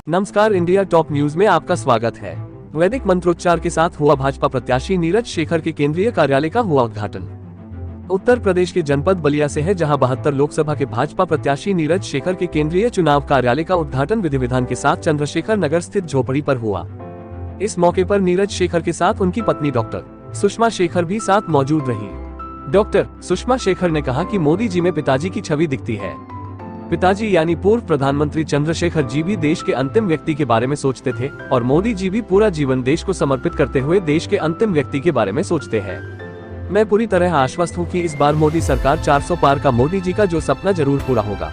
नमस्कार, India top news में आपका स्वागत है। वैदिक मंत्रोच्चार के साथ हुआ भाजपा प्रत्याशी नीरज शेखर के केंद्रीय कार्यालय का हुआ उद्घाटन। उत्तर प्रदेश के जनपद बलिया से है, जहां 72 लोकसभा के भाजपा प्रत्याशी नीरज शेखर के केंद्रीय चुनाव कार्यालय का उद्घाटन विधि विधान के साथ चंद्रशेखर नगर स्थित झोपड़ी पर हुआ। इस मौके पर नीरज शेखर के साथ उनकी पत्नी डॉक्टर सुषमा शेखर भी साथ मौजूद रही। डॉक्टर सुषमा शेखर ने कहा कि मोदी जी में पिताजी की छवि दिखती है। पिताजी यानी पूर्व प्रधानमंत्री चंद्रशेखर जी भी देश के अंतिम व्यक्ति के बारे में सोचते थे और मोदी जी भी पूरा जीवन देश को समर्पित करते हुए देश के अंतिम व्यक्ति के बारे में सोचते हैं। मैं पूरी तरह आश्वस्त हूं कि इस बार मोदी सरकार 400 पार का मोदी जी का जो सपना जरूर पूरा होगा।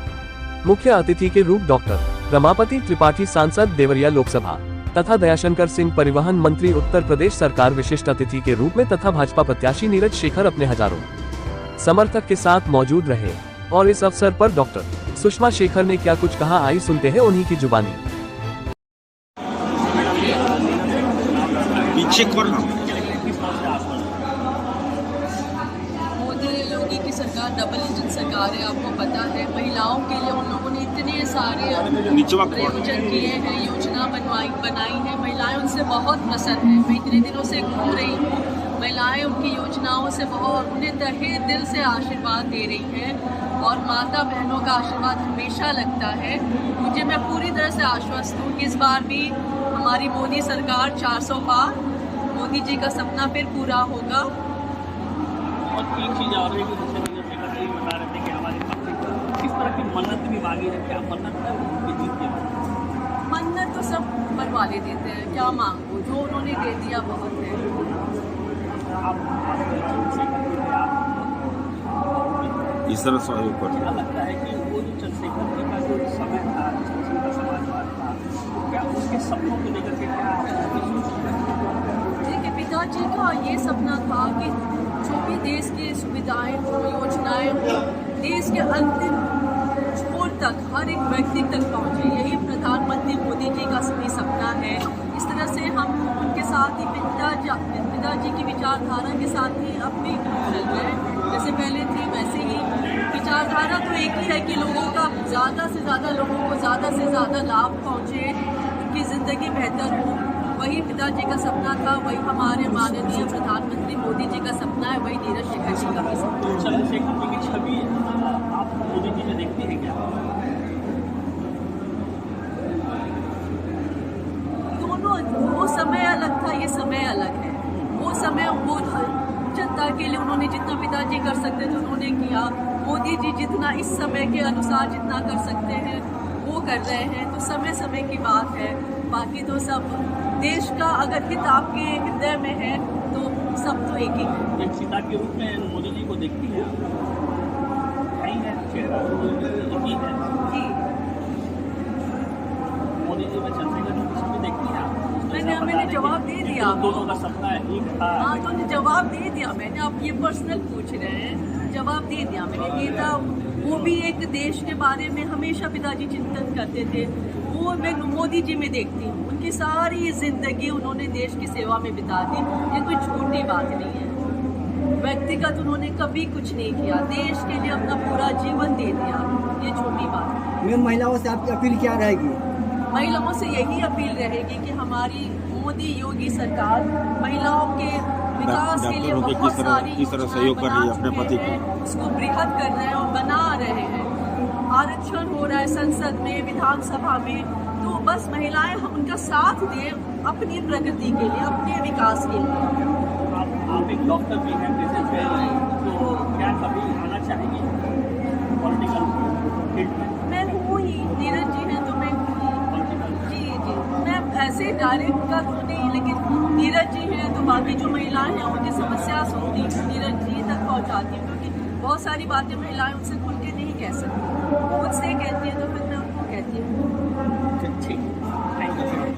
मुख्य अतिथि के रूप डॉक्टर रमापति त्रिपाठी सांसद देवरिया लोकसभा तथा दयाशंकर सिंह परिवहन मंत्री उत्तर प्रदेश सरकार विशिष्ट अतिथि के रूप में तथा भाजपा प्रत्याशी नीरज शेखर अपने हजारों समर्थक के साथ मौजूद रहे। और इस अवसर पर डॉक्टर सुषमा शेखर ने क्या कुछ कहा, आई सुनते हैं उन्हीं की जुबानी। मोदी योगी की सरकार डबल इंजन सरकार है, आपको पता है। महिलाओं के लिए उन लोगों ने इतने सारे प्रयोजन किए हैं, योजना बनाई है। महिलाएं उनसे बहुत प्रसन्न है। मैं इतने दिनों से घूम रही हूँ, महिलाएं उनकी योजनाओं से बहुत, उन्हें तहे दिल से आशीर्वाद दे रही हैं और माता बहनों का आशीर्वाद हमेशा लगता है मुझे। मैं पूरी तरह से आश्वस्त हूँ कि इस बार भी हमारी मोदी सरकार 400 पार, मोदी जी का सपना फिर पूरा होगा। और एक चीज़ और है कि जैसे नीरज शेखर जी बता रहे थे कि हमारी पत्नी को किस तरह की मन्नत भी मांगी है, क्या मन्नत है उनकी जीत के बाद? मन्नत तो सब ऊपर वाले देते हैं, क्या मांगो, जो उन्होंने दे दिया बहुत है। इस तरह सहयोग करते क्या लगता है कि वो जो चंद्रशेखर जी का जो समय था, जिसका समाजवाद था, क्या उसके सपनों को लेकर के क्या देखिए, पिताजी का ये सपना था कि जो भी देश की सुविधाएं हो, योजनाएं हो, देश के अंतिम छोर तक हर एक व्यक्ति तक पहुंचे। यही प्रधानमंत्री मोदी जी का भी सपना है। इस तरह से हम उनके साथ ही पिताजी की विचारधारा के साथ ही अब भी चल रहे हैं। जैसे पहले थी वैसे ही विचारधारा तो एक ही है कि लोगों का ज़्यादा से ज़्यादा लोगों को ज़्यादा से ज़्यादा लाभ पहुँचे, उनकी ज़िंदगी बेहतर हो। वही पिताजी का सपना था, वही हमारे माननीय प्रधानमंत्री मोदी जी का सपना है, वही नीरज शेखर जी का भी सपना है। चंद्रशेखर जी की छवि आप मोदी जी में देखती हैं क्या? दोनों, वो समय अलग था, ये समय अलग है। वो समय वो जनता के लिए उन्होंने जितना पिताजी कर सकते थे उन्होंने किया। मोदी जी जितना इस समय के अनुसार जितना कर सकते हैं वो कर रहे हैं, तो समय समय की बात है। बाकी तो सब देश का अगर हित आपके हृदय में है तो सब तो एक ही है। एक सीता के रूप में मोदी जी को देखती है, नहीं है चेहरा एक ही है जी। मोदी जी में चंद्रशेखर जी की छवि देखती है। मैंने जवाब दे दिया, दोनों का सपना है एक था। हाँ, तो जवाब दे दिया मैंने। आप ये पर्सनल पूछ रहे हैं, जवाब दे दिया मैंने। ये था, वो भी एक देश के बारे में हमेशा पिताजी चिंतन करते थे, वो मैं मोदी जी में देखती हूँ। उनकी सारी जिंदगी उन्होंने देश की सेवा में बिता दी, ये कोई छोटी बात नहीं है। व्यक्तिगत उन्होंने कभी कुछ नहीं किया, देश के लिए अपना पूरा जीवन दे दिया, ये छोटी बात है। मैम, महिलाओं से आपकी अपील क्या रहेगी? महिलाओं से यही अपील रहेगी कि हमारी मोदी योगी सरकार महिलाओं के विकास के लिए बहुत सारी सहयोग कर रही है अपने पति को, उसको बृहद कर रहे हैं और बना रहे हैं। आरक्षण हो रहा है संसद में, विधानसभा में, तो बस महिलाएं हम उनका साथ दें अपनी प्रगति के लिए, अपने विकास के लिए। आप एक डॉक्टर भी हैं, बिजनेस में, तो क्या कभी आना चाहेंगे पॉलिटिकल फील्ड में? मैं हूँ ही, नीरज जी हैं तो मैं हूँ ही। जी, मैं ऐसे डायरेक्ट का तो नहीं, लेकिन नीरज जी हैं तो बाकी जो महिलाएं हैं उनकी समस्या सुनती हूँ, नीरज जी तक पहुँचाती हूँ, क्योंकि बहुत सारी बातें महिलाएं उनसे खुल के नहीं कह सकती। वो मुझसे कहती हैं तो फिर मैं उनको कहती हूँ। ठीक।